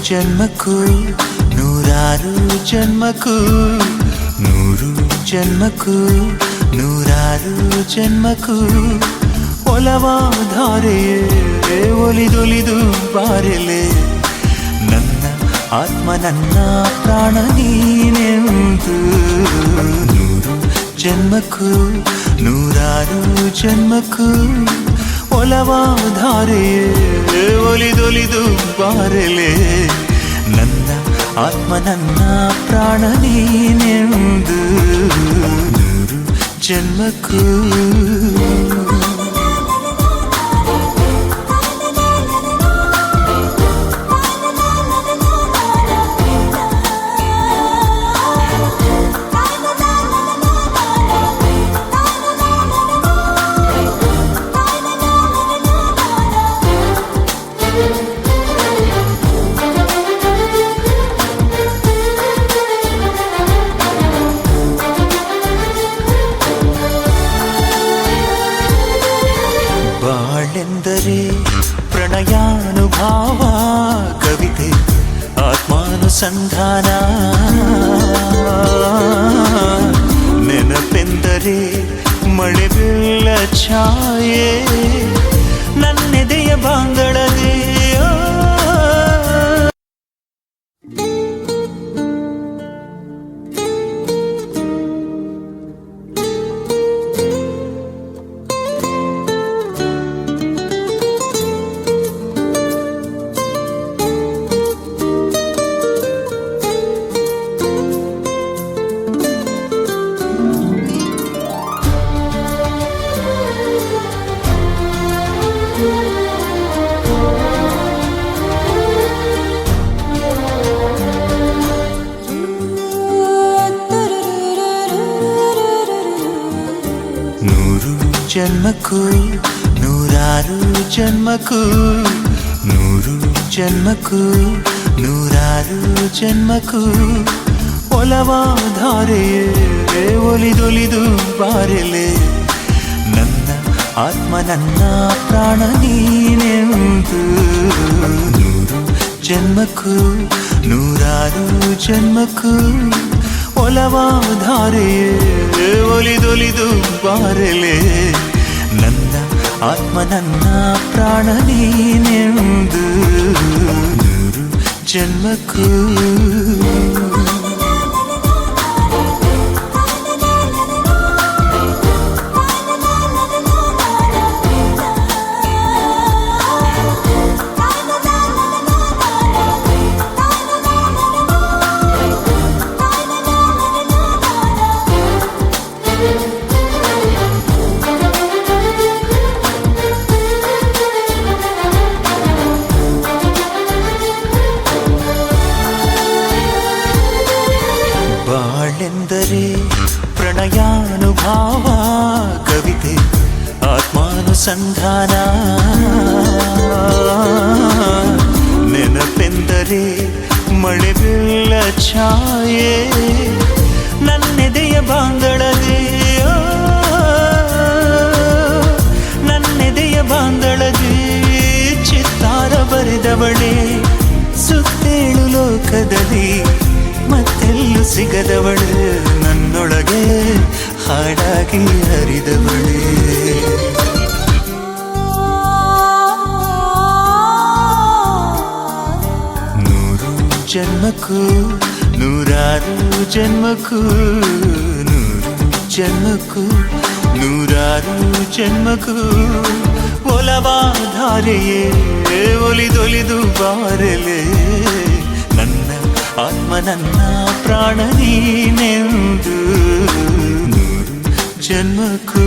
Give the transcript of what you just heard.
ಜನ್ಮಕ್ಕೂ ನೂರಾರು ಜನ್ಮಕ್ಕೂ ನೂರು ಜನ್ಮಕ್ಕೂ ನೂರಾರು ಜನ್ಮಕ್ಕೂ ಒಲವಾಧಾರೆಯೇ ಒಲಿದೊಲಿದು ಬಾರೆಲೆ ನನ್ನ ಆತ್ಮ ನನ್ನ ಪ್ರಾಣ ನೀನೆಂದು ನೂರು ಜನ್ಮಕ್ಕೂ ನೂರಾರು ಜನ್ಮಕ್ಕೂ ಒಲವಾಧಾರೆಯೇ ಒಲಿದೊಲಿದು ಬಾರೆಲೆ ನನ್ನ ಆತ್ಮ ನನ್ನ ಪ್ರಾಣ ನೀನೆಂದು ನೂರು ಜನ್ಮಕ್ಕೂ ಬಾಳೆಂದರೆ ಪ್ರಣಯಾನುಭಾವ ಕವಿತೆ ಆತ್ಮಾನುಸಂಧಾನ ನೆನಪೆಂದರೆ ಮಳೆ ಬೀಳ ಛಾಯೆ ನನ್ನೆದೆಯ ಬಾಂಗಳದೇ ನೂರು ಜನ್ಮಕ್ಕೂ ನೂರಾರು ಜನ್ಮಕ್ಕೂ ನೂರು ಜನ್ಮಕ್ಕೂ ನೂರಾರು ಜನ್ಮಕ್ಕೂ ಒಲವಾಧಾರೆಯೇ ಒಲಿದೊಲಿದು ಬಾರೆಲೆ ನನ್ನ ಆತ್ಮ ನನ್ನ ಪ್ರಾಣ ನೀನೆಂದು ನೂರು ಜನ್ಮಕ್ಕೂ ನೂರಾರು ಜನ್ಮಕ್ಕೂ ಒಲವಾಧಾರೆಯೇ ಒಲಿದೊಲಿದು ಬಾರೆಲೆ ನನ್ನ ಆತ್ಮ ನನ್ನ ಪ್ರಾಣ ನೀನೆಂದು ನೂರು ಜನ್ಮಕ್ಕೂ ಬಾಳೆಂದರೆ ಪ್ರಣಯಾನುಭಾವ ಕವಿತೆ ಆತ್ಮಾನುಸಂಧಾನ ನೆನಪೆಂದರೆ ಮಳೆ ಬೀಳ ಛಾಯೆ ನನ್ನೆದೆಯ ಬಾಂಗಳದೇ ನನ್ನೆದೆಯ ಬಾಂಗಳದೇ ಚಿತ್ತಾರ ಬರೆದವಳೆ ಸುತ್ತೇಳು ಲೋಕದಲ್ಲಿ ಮತ್ತೆಲ್ಲೂ ಸಿಗದವಳು ನನ್ನೊಳಗೆ ಹಾಡಾಗಿ ಹರಿದವಳೆ ನೂರು ಜನ್ಮಕ್ಕೂ ನೂರಾರು ಜನ್ಮಕ್ಕೂ ನೂರು ಜನ್ಮಕ್ಕೂ ನೂರಾರು ಜನ್ಮಕ್ಕೂ ಒಲವಾಧಾರೆಯೇ ಒಲಿದೊಲಿದು ಬಾರೆಲೆ ನನ್ನ ಆತ್ಮ ನನ್ನ ಪ್ರಾಣ ನೀನೆಂದು ನೂರು ಜನ್ಮಕ್ಕೂ